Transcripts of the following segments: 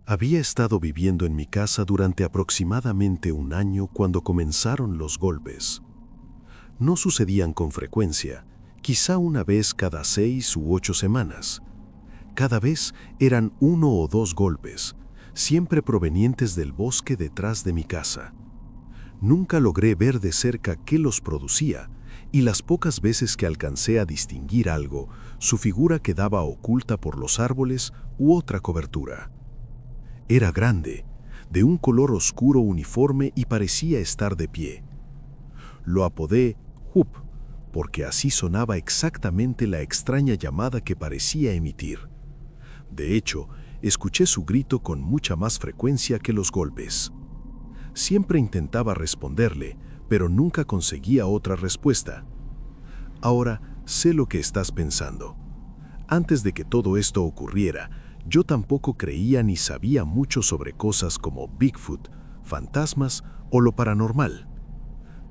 Había estado viviendo en mi casa durante aproximadamente un año cuando comenzaron los golpes. No sucedían con frecuencia, quizá una vez cada 6 u 8 semanas. Cada vez eran 1 o 2 golpes, siempre provenientes del bosque detrás de mi casa. Nunca logré ver de cerca qué los producía, y las pocas veces que alcancé a distinguir algo, su figura quedaba oculta por los árboles u otra cobertura. Era grande, de un color oscuro uniforme y parecía estar de pie. Lo apodé Hoop, porque así sonaba exactamente la extraña llamada que parecía emitir. De hecho, escuché su grito con mucha más frecuencia que los golpes. Siempre intentaba responderle, pero nunca conseguía otra respuesta. Ahora sé lo que estás pensando. Antes de que todo esto ocurriera, yo tampoco creía ni sabía mucho sobre cosas como Bigfoot, fantasmas o lo paranormal.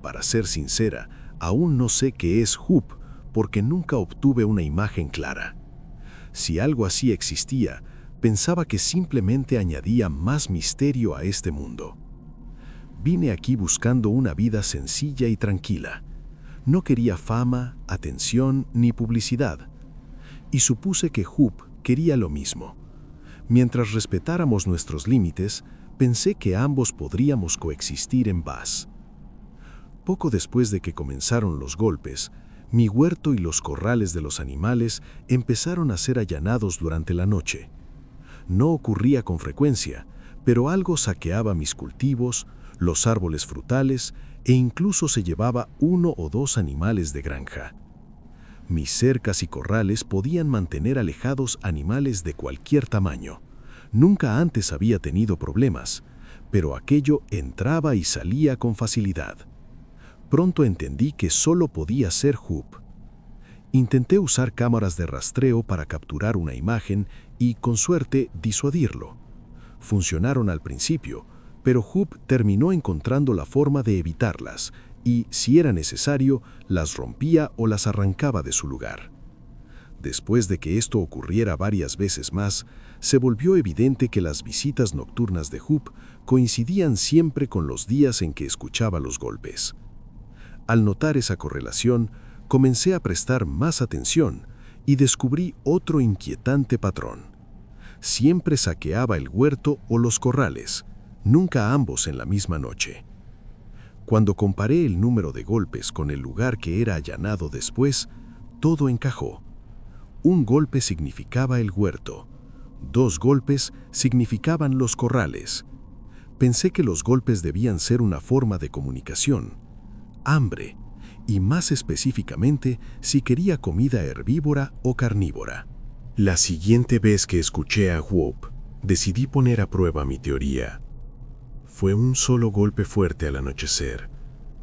Para ser sincera, aún no sé qué es Hoop porque nunca obtuve una imagen clara. Si algo así existía, pensaba que simplemente añadía más misterio a este mundo. Vine aquí buscando una vida sencilla y tranquila. No quería fama, atención ni publicidad. Y supuse que Hoop quería lo mismo. Mientras respetáramos nuestros límites, pensé que ambos podríamos coexistir en paz. Poco después de que comenzaron los golpes, mi huerto y los corrales de los animales empezaron a ser allanados durante la noche. No ocurría con frecuencia, pero algo saqueaba mis cultivos, los árboles frutales e incluso se llevaba 1 o 2 animales de granja. Mis cercas y corrales podían mantener alejados animales de cualquier tamaño. Nunca antes había tenido problemas, pero aquello entraba y salía con facilidad. Pronto entendí que solo podía ser Hoop. Intenté usar cámaras de rastreo para capturar una imagen y, con suerte, disuadirlo. Funcionaron al principio, pero Hoop terminó encontrando la forma de evitarlas y, si era necesario, las rompía o las arrancaba de su lugar. Después de que esto ocurriera varias veces más, se volvió evidente que las visitas nocturnas de Hoop coincidían siempre con los días en que escuchaba los golpes. Al notar esa correlación, comencé a prestar más atención y descubrí otro inquietante patrón. Siempre saqueaba el huerto o los corrales, nunca ambos en la misma noche. Cuando comparé el número de golpes con el lugar que era allanado después, todo encajó. 1 golpe significaba el huerto, 2 golpes significaban los corrales. Pensé que los golpes debían ser una forma de comunicación, hambre, y más específicamente si quería comida herbívora o carnívora. La siguiente vez que escuché a Hoop, decidí poner a prueba mi teoría. Fue un solo golpe fuerte al anochecer,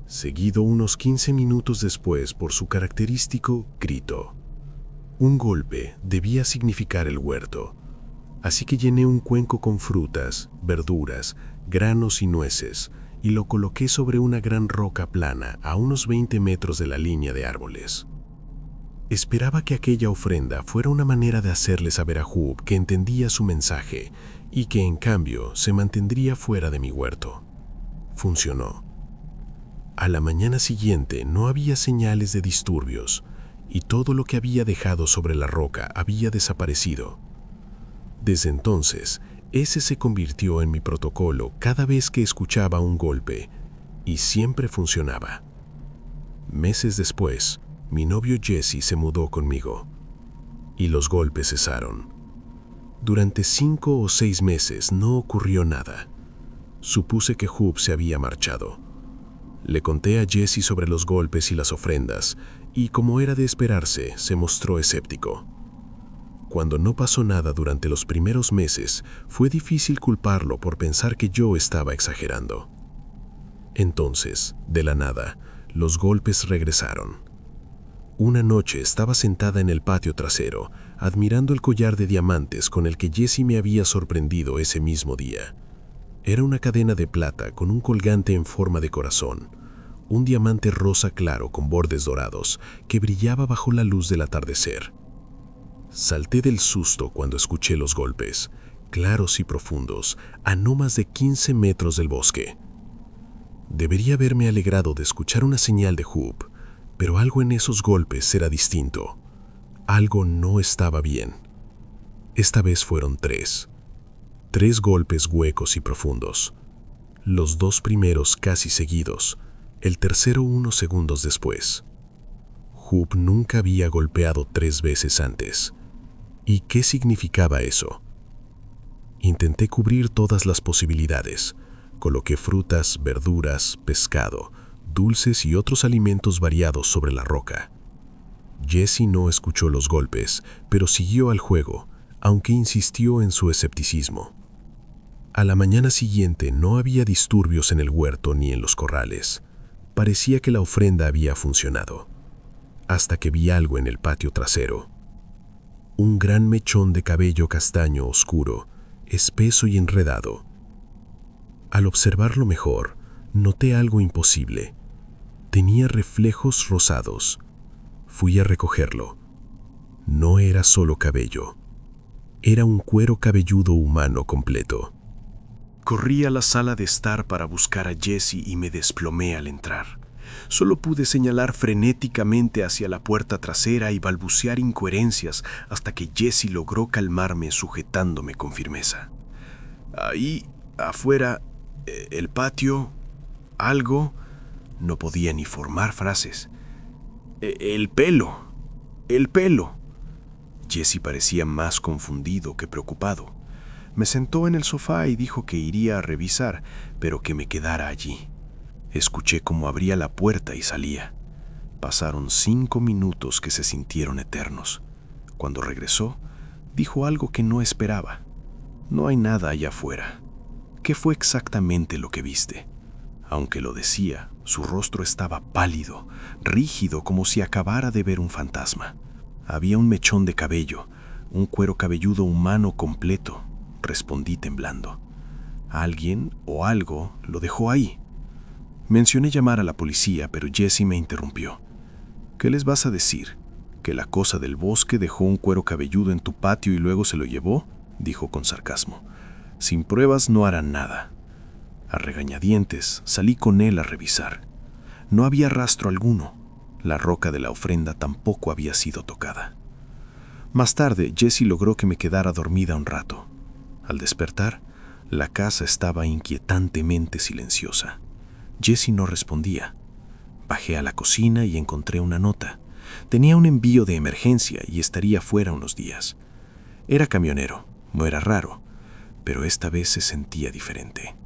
seguido unos 15 minutos después por su característico grito. Un golpe debía significar el huerto, así que llené un cuenco con frutas, verduras, granos y nueces y lo coloqué sobre una gran roca plana a unos 20 metros de la línea de árboles. Esperaba que aquella ofrenda fuera una manera de hacerle saber a Hoop que entendía su mensaje y que en cambio se mantendría fuera de mi huerto. Funcionó. A la mañana siguiente no había señales de disturbios y todo lo que había dejado sobre la roca había desaparecido. Desde entonces, ese se convirtió en mi protocolo cada vez que escuchaba un golpe y siempre funcionaba. Meses después, mi novio Jesse se mudó conmigo y los golpes cesaron. Durante 5 o 6 meses no ocurrió nada. Supuse que Hoop se había marchado. Le conté a Jesse sobre los golpes y las ofrendas y, como era de esperarse, se mostró escéptico. Cuando no pasó nada durante los primeros meses, fue difícil culparlo por pensar que yo estaba exagerando. Entonces, de la nada, los golpes regresaron. Una noche estaba sentada en el patio trasero, admirando el collar de diamantes con el que Jesse me había sorprendido ese mismo día. Era una cadena de plata con un colgante en forma de corazón, un diamante rosa claro con bordes dorados que brillaba bajo la luz del atardecer. Salté del susto cuando escuché los golpes. claros y profundos, a no más de 15 metros del bosque. Debería haberme alegrado de escuchar una señal de Hoop, pero algo en esos golpes era distinto. Algo no estaba bien. Esta vez fueron 3. 3 golpes huecos y profundos. Los 2 primeros casi seguidos, el tercero unos segundos después. Hoop nunca había golpeado 3 veces antes. ¿Y qué significaba eso? Intenté cubrir todas las posibilidades. Coloqué frutas, verduras, pescado, dulces y otros alimentos variados sobre la roca. Jesse no escuchó los golpes, pero siguió al juego, aunque insistió en su escepticismo. A la mañana siguiente no había disturbios en el huerto ni en los corrales. Parecía que la ofrenda había funcionado. Hasta que vi algo en el patio trasero. Un gran mechón de cabello castaño oscuro, espeso y enredado. Al observarlo mejor, noté algo imposible. Tenía reflejos rosados. Fui a recogerlo. No era solo cabello. Era un cuero cabelludo humano completo. Corrí a la sala de estar para buscar a Jesse y me desplomé al entrar. Solo pude señalar frenéticamente hacia la puerta trasera y balbucear incoherencias hasta que Jesse logró calmarme sujetándome con firmeza. Ahí, afuera, el patio, algo, no podía ni formar frases. El pelo. Jesse parecía más confundido que preocupado. Me sentó en el sofá y dijo que iría a revisar, pero que me quedara allí. Escuché cómo abría la puerta y salía. Pasaron 5 minutos que se sintieron eternos. Cuando regresó, dijo algo que no esperaba. No hay nada allá afuera. ¿Qué fue exactamente lo que viste? Aunque lo decía, su rostro estaba pálido, rígido, como si acabara de ver un fantasma. Había un mechón de cabello, un cuero cabelludo humano completo, respondí temblando. Alguien o algo lo dejó ahí. Mencioné llamar a la policía, pero Jesse me interrumpió. ¿Qué les vas a decir? ¿Que la cosa del bosque dejó un cuero cabelludo en tu patio y luego se lo llevó? Dijo con sarcasmo. Sin pruebas no harán nada. A regañadientes salí con él a revisar. No había rastro alguno. La roca de la ofrenda tampoco había sido tocada. Más tarde, Jesse logró que me quedara dormida un rato. Al despertar, la casa estaba inquietantemente silenciosa. Jesse no respondía. Bajé a la cocina y encontré una nota. Tenía un envío de emergencia y estaría fuera unos días. Era camionero, no era raro, pero esta vez se sentía diferente.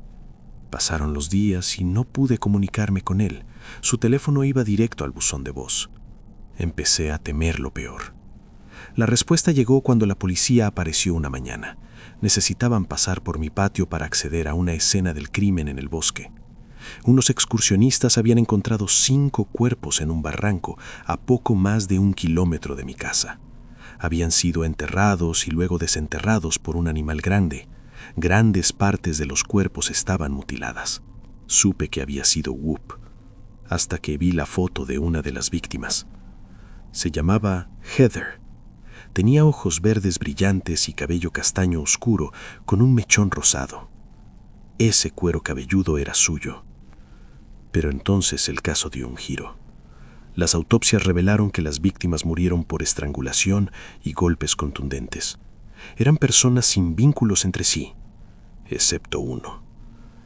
Pasaron los días y no pude comunicarme con él. Su teléfono iba directo al buzón de voz. Empecé a temer lo peor. La respuesta llegó cuando la policía apareció una mañana. Necesitaban pasar por mi patio para acceder a una escena del crimen en el bosque. Unos excursionistas habían encontrado 5 cuerpos en un barranco a poco más de 1 kilómetro de mi casa. Habían sido enterrados y luego desenterrados por un animal grande. Grandes partes de los cuerpos estaban mutiladas. Supe que había sido Whoop, hasta que vi la foto de una de las víctimas. Se llamaba Heather. Tenía ojos verdes brillantes y cabello castaño oscuro con un mechón rosado. Ese cuero cabelludo era suyo. Pero entonces el caso dio un giro. Las autopsias revelaron que las víctimas murieron por estrangulación y golpes contundentes. Eran personas sin vínculos entre sí, excepto uno.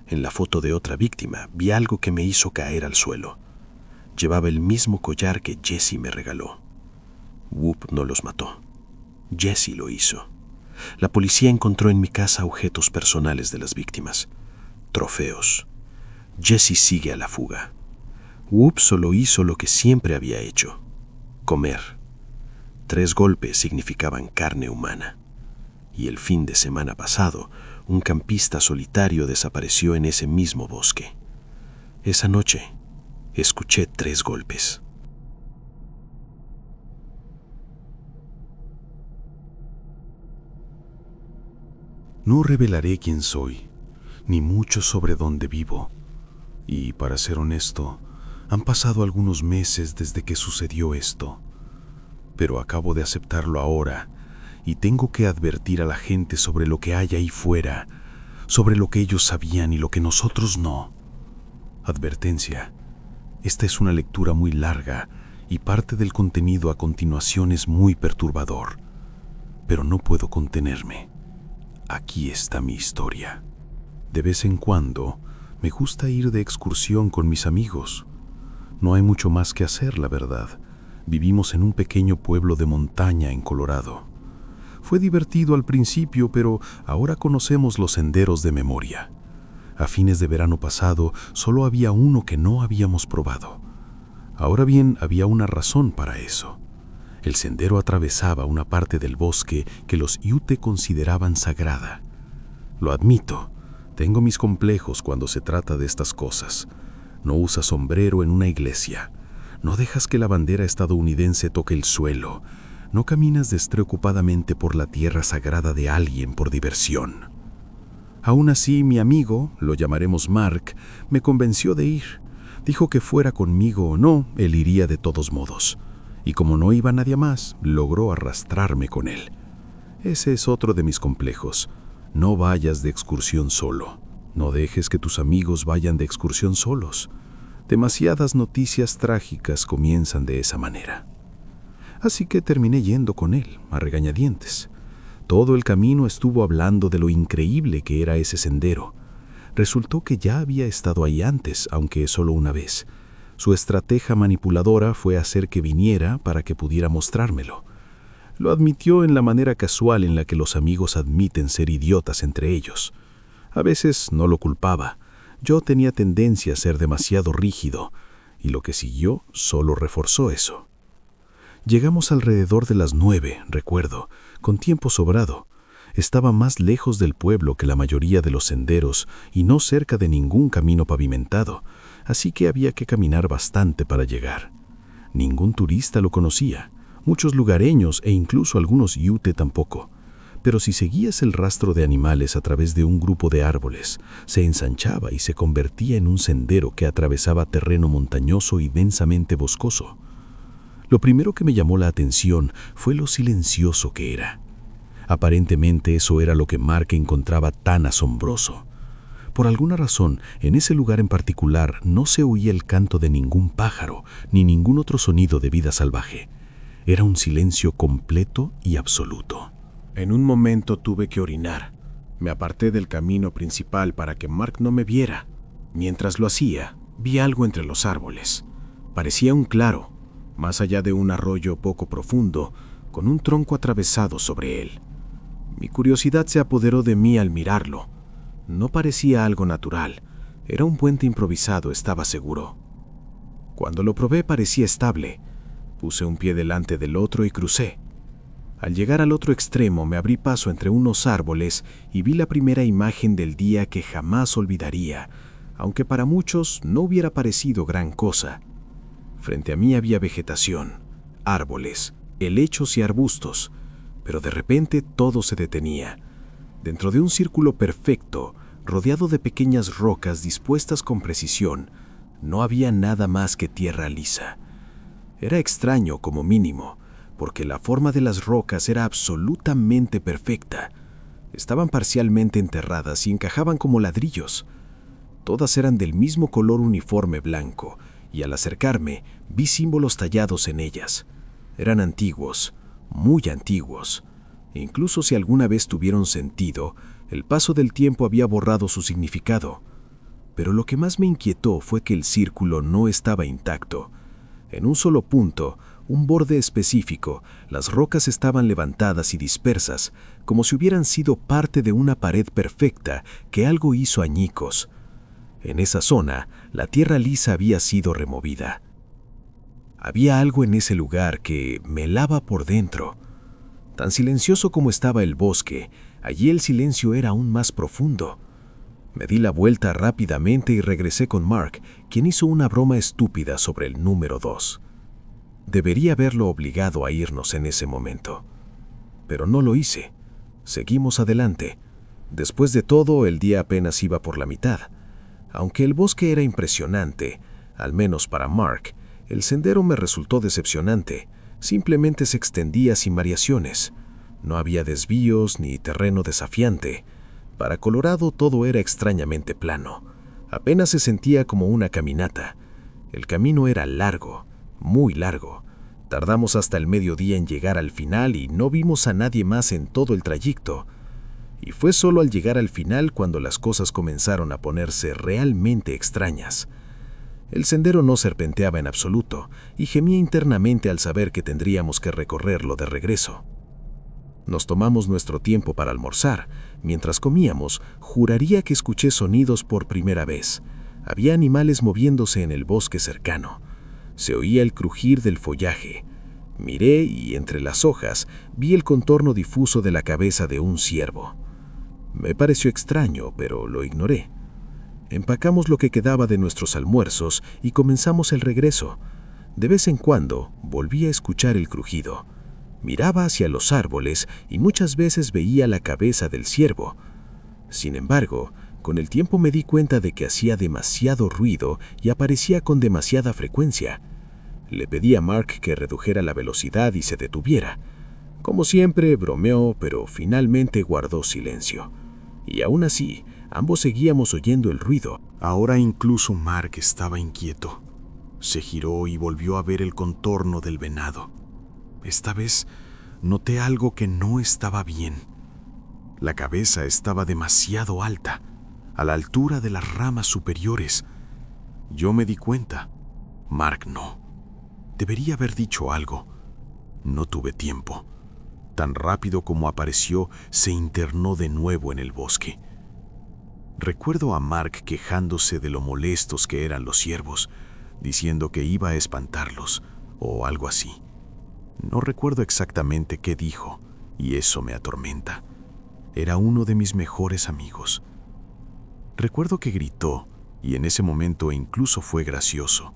En la foto de otra víctima vi algo que me hizo caer al suelo. Llevaba el mismo collar que Jesse me regaló. Whoop no los mató. Jesse lo hizo. La policía encontró en mi casa objetos personales de las víctimas. Trofeos. Jesse sigue a la fuga. Whoop solo hizo lo que siempre había hecho: comer. 3 golpes significaban carne humana. Y el fin de semana pasado, un campista solitario desapareció en ese mismo bosque. Esa noche, escuché 3 golpes. No revelaré quién soy, ni mucho sobre dónde vivo. Y, para ser honesto, han pasado algunos meses desde que sucedió esto. Pero acabo de aceptarlo ahora y tengo que advertir a la gente sobre lo que hay ahí fuera, sobre lo que ellos sabían y lo que nosotros no. Advertencia. Esta es una lectura muy larga y parte del contenido a continuación es muy perturbador, pero no puedo contenerme. Aquí está mi historia. De vez en cuando me gusta ir de excursión con mis amigos. No hay mucho más que hacer, la verdad. Vivimos en un pequeño pueblo de montaña en Colorado. Fue divertido al principio, pero ahora conocemos los senderos de memoria. A fines de verano pasado, solo había uno que no habíamos probado. Ahora bien, había una razón para eso. El sendero atravesaba una parte del bosque que los Ute consideraban sagrada. Lo admito, tengo mis complejos cuando se trata de estas cosas. No usas sombrero en una iglesia. No dejas que la bandera estadounidense toque el suelo. No caminas despreocupadamente por la tierra sagrada de alguien por diversión. Aún así, mi amigo, lo llamaremos Mark, me convenció de ir. Dijo que fuera conmigo o no, él iría de todos modos. Y como no iba nadie más, logró arrastrarme con él. Ese es otro de mis complejos. No vayas de excursión solo. No dejes que tus amigos vayan de excursión solos. Demasiadas noticias trágicas comienzan de esa manera. Así que terminé yendo con él, a regañadientes. Todo el camino estuvo hablando de lo increíble que era ese sendero. Resultó que ya había estado ahí antes, aunque solo una vez. Su estrategia manipuladora fue hacer que viniera para que pudiera mostrármelo. Lo admitió en la manera casual en la que los amigos admiten ser idiotas entre ellos. A veces no lo culpaba. Yo tenía tendencia a ser demasiado rígido, y lo que siguió solo reforzó eso. Llegamos alrededor de las 9, recuerdo, con tiempo sobrado. Estaba más lejos del pueblo que la mayoría de los senderos y no cerca de ningún camino pavimentado, así que había que caminar bastante para llegar. Ningún turista lo conocía, muchos lugareños e incluso algunos Ute tampoco. Pero si seguías el rastro de animales a través de un grupo de árboles, se ensanchaba y se convertía en un sendero que atravesaba terreno montañoso y densamente boscoso. Lo primero que me llamó la atención fue lo silencioso que era. Aparentemente eso era lo que Mark encontraba tan asombroso. Por alguna razón, en ese lugar en particular no se oía el canto de ningún pájaro ni ningún otro sonido de vida salvaje. Era un silencio completo y absoluto. En un momento tuve que orinar. Me aparté del camino principal para que Mark no me viera. Mientras lo hacía, vi algo entre los árboles. Parecía un claro, más allá de un arroyo poco profundo, con un tronco atravesado sobre él. Mi curiosidad se apoderó de mí al mirarlo. No parecía algo natural. Era un puente improvisado, estaba seguro. Cuando lo probé parecía estable. Puse un pie delante del otro y crucé. Al llegar al otro extremo me abrí paso entre unos árboles y vi la primera imagen del día que jamás olvidaría, aunque para muchos no hubiera parecido gran cosa. Frente a mí había vegetación, árboles, helechos y arbustos, pero de repente todo se detenía. Dentro de un círculo perfecto, rodeado de pequeñas rocas dispuestas con precisión, no había nada más que tierra lisa. Era extraño como mínimo, porque la forma de las rocas era absolutamente perfecta. Estaban parcialmente enterradas y encajaban como ladrillos. Todas eran del mismo color uniforme blanco, y al acercarme vi símbolos tallados en ellas. Eran antiguos, muy antiguos. Incluso si alguna vez tuvieron sentido, el paso del tiempo había borrado su significado. Pero lo que más me inquietó fue que el círculo no estaba intacto. En un solo punto, un borde específico, las rocas estaban levantadas y dispersas, como si hubieran sido parte de una pared perfecta que algo hizo añicos. En esa zona, la tierra lisa había sido removida. Había algo en ese lugar que me helaba por dentro. Tan silencioso como estaba el bosque, allí el silencio era aún más profundo. Me di la vuelta rápidamente y regresé con Mark, quien hizo una broma estúpida sobre el número 2. Debería haberlo obligado a irnos en ese momento. Pero no lo hice. Seguimos adelante. Después de todo, el día apenas iba por la mitad. Aunque el bosque era impresionante, al menos para Mark, el sendero me resultó decepcionante. Simplemente se extendía sin variaciones. No había desvíos ni terreno desafiante. Para Colorado todo era extrañamente plano. Apenas se sentía como una caminata. El camino era largo, muy largo. Tardamos hasta el mediodía en llegar al final y no vimos a nadie más en todo el trayecto. Y fue solo al llegar al final cuando las cosas comenzaron a ponerse realmente extrañas. El sendero no serpenteaba en absoluto y gemía internamente al saber que tendríamos que recorrerlo de regreso. Nos tomamos nuestro tiempo para almorzar. Mientras comíamos, juraría que escuché sonidos por primera vez. Había animales moviéndose en el bosque cercano. Se oía el crujir del follaje. Miré y entre las hojas vi el contorno difuso de la cabeza de un ciervo. Me pareció extraño, pero lo ignoré. Empacamos lo que quedaba de nuestros almuerzos y comenzamos el regreso. De vez en cuando volví a escuchar el crujido. Miraba hacia los árboles y muchas veces veía la cabeza del ciervo. Sin embargo, con el tiempo me di cuenta de que hacía demasiado ruido y aparecía con demasiada frecuencia. Le pedí a Mark que redujera la velocidad y se detuviera. Como siempre, bromeó, pero finalmente guardó silencio. Y aún así, ambos seguíamos oyendo el ruido. Ahora incluso Mark estaba inquieto. Se giró y volvió a ver el contorno del venado. Esta vez noté algo que no estaba bien. La cabeza estaba demasiado alta, a la altura de las ramas superiores. Yo me di cuenta. Mark no. Debería haber dicho algo. No tuve tiempo. Tan rápido como apareció, se internó de nuevo en el bosque. Recuerdo a Mark quejándose de lo molestos que eran los ciervos, diciendo que iba a espantarlos, o algo así. No recuerdo exactamente qué dijo, y eso me atormenta. Era uno de mis mejores amigos. Recuerdo que gritó, y en ese momento incluso fue gracioso.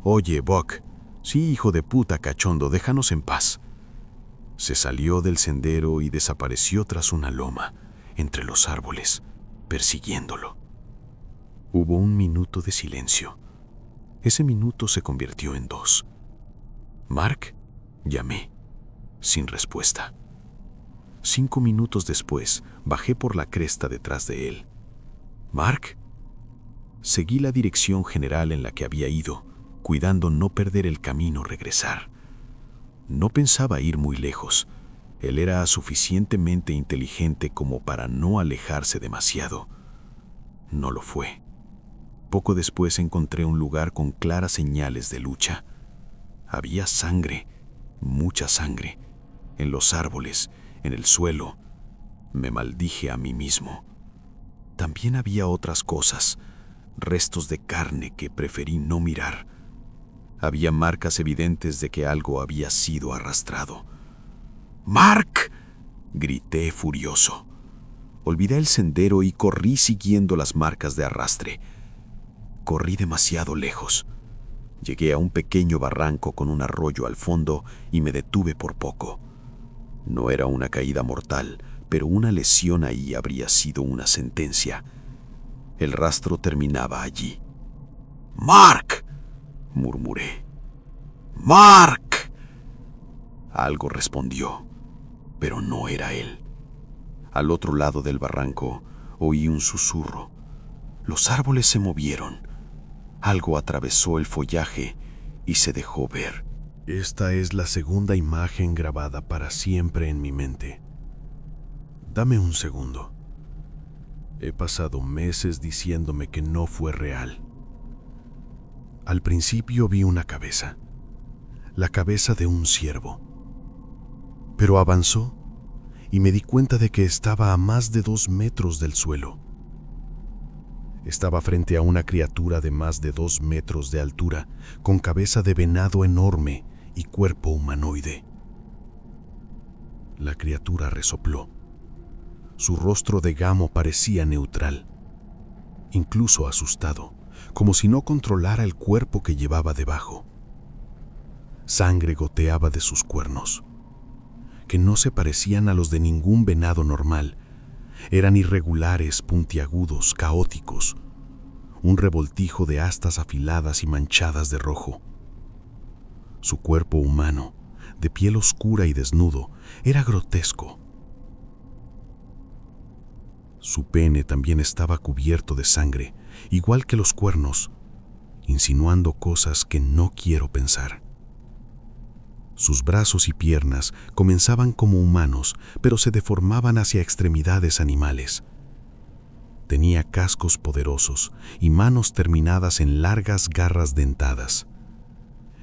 «Oye, Buck, sí, hijo de puta cachondo, déjanos en paz». Se salió del sendero y desapareció tras una loma, entre los árboles, persiguiéndolo. Hubo un minuto de silencio. Ese minuto se convirtió en 2. «Mark», llamé, sin respuesta. 5 minutos después, bajé por la cresta detrás de él. «¿Mark?» Seguí la dirección general en la que había ido, cuidando no perder el camino regresar. No pensaba ir muy lejos. Él era suficientemente inteligente como para no alejarse demasiado. No lo fue. Poco después encontré un lugar con claras señales de lucha. Había sangre, mucha sangre, en los árboles, en el suelo. Me maldije a mí mismo. También había otras cosas, restos de carne que preferí no mirar. Había marcas evidentes de que algo había sido arrastrado. «¡Mark!», grité furioso. Olvidé el sendero y corrí siguiendo las marcas de arrastre. Corrí demasiado lejos. Llegué a un pequeño barranco con un arroyo al fondo y me detuve por poco. No era una caída mortal, pero una lesión ahí habría sido una sentencia. El rastro terminaba allí. «¡Mark!», murmuré. «¡Mark!». Algo respondió, pero no era él. Al otro lado del barranco oí un susurro. Los árboles se movieron. Algo atravesó el follaje y se dejó ver. Esta es la segunda imagen grabada para siempre en mi mente. Dame un segundo. He pasado meses diciéndome que no fue real. Al principio vi una cabeza, la cabeza de un ciervo. Pero avanzó y me di cuenta de que estaba a más de 2 metros del suelo. Estaba frente a una criatura de más de 2 metros de altura, con cabeza de venado enorme y cuerpo humanoide. La criatura resopló. Su rostro de gamo parecía neutral, incluso asustado, como si no controlara el cuerpo que llevaba debajo. Sangre goteaba de sus cuernos, que no se parecían a los de ningún venado normal. Eran irregulares, puntiagudos, caóticos, un revoltijo de astas afiladas y manchadas de rojo. Su cuerpo humano, de piel oscura y desnudo, era grotesco. Su pene también estaba cubierto de sangre, igual que los cuernos, insinuando cosas que no quiero pensar. Sus brazos y piernas comenzaban como humanos, pero se deformaban hacia extremidades animales. Tenía cascos poderosos y manos terminadas en largas garras dentadas.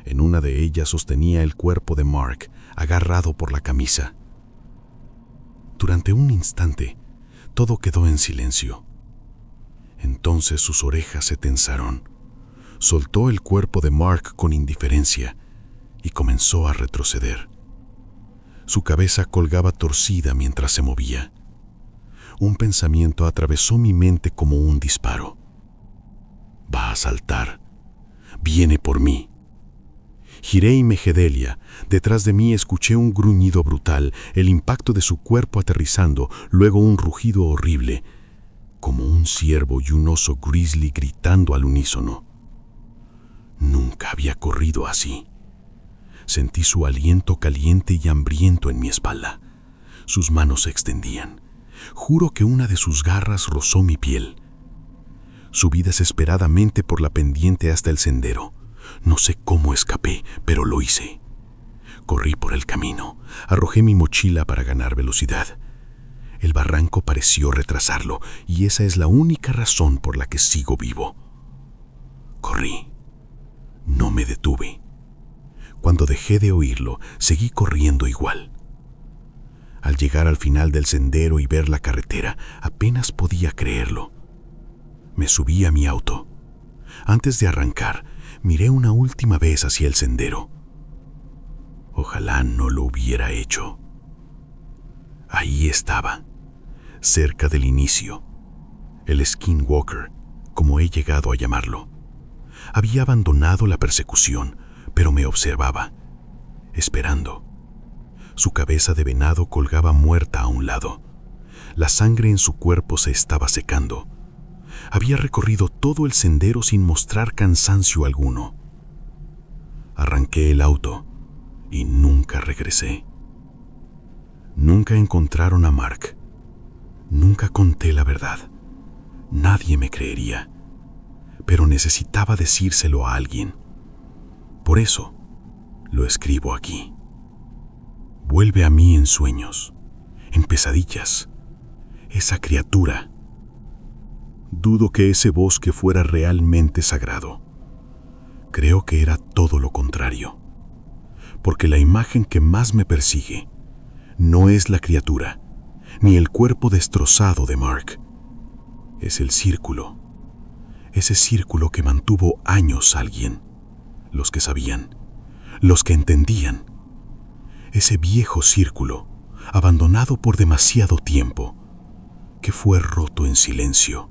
En una de ellas sostenía el cuerpo de Mark, agarrado por la camisa. Durante un instante, todo quedó en silencio. Entonces sus orejas se tensaron. Soltó el cuerpo de Mark con indiferencia y comenzó a retroceder. Su cabeza colgaba torcida mientras se movía. Un pensamiento atravesó mi mente como un disparo. Va a saltar. Viene por mí. Giré y me Gedelia. Detrás de mí escuché un gruñido brutal, el impacto de su cuerpo aterrizando, luego un rugido horrible, como un ciervo y un oso grizzly gritando al unísono. Nunca había corrido así. Sentí su aliento caliente y hambriento en mi espalda. Sus manos se extendían. Juro que una de sus garras rozó mi piel. Subí desesperadamente por la pendiente hasta el sendero. No sé cómo escapé, pero lo hice. Corrí por el camino. Arrojé mi mochila para ganar velocidad. El barranco pareció retrasarlo, y esa es la única razón por la que sigo vivo. Corrí. No me detuve. Cuando dejé de oírlo, seguí corriendo igual. Al llegar al final del sendero y ver la carretera, apenas podía creerlo. Me subí a mi auto. Antes de arrancar, miré una última vez hacia el sendero. Ojalá no lo hubiera hecho. Ahí estaba, cerca del inicio, el Skinwalker, como he llegado a llamarlo. Había abandonado la persecución, pero me observaba, esperando. Su cabeza de venado colgaba muerta a un lado. La sangre en su cuerpo se estaba secando. Había recorrido todo el sendero sin mostrar cansancio alguno. Arranqué el auto y nunca regresé. Nunca encontraron a Mark. Nunca conté la verdad. Nadie me creería. Pero necesitaba decírselo a alguien. Por eso lo escribo aquí. Vuelve a mí en sueños, en pesadillas. Esa criatura. Dudo que ese bosque fuera realmente sagrado. Creo que era todo lo contrario. Porque la imagen que más me persigue no es la criatura, ni el cuerpo destrozado de Mark. Es el círculo. Ese círculo que mantuvo años a alguien. Los que sabían, los que entendían. Ese viejo círculo, abandonado por demasiado tiempo, que fue roto en silencio.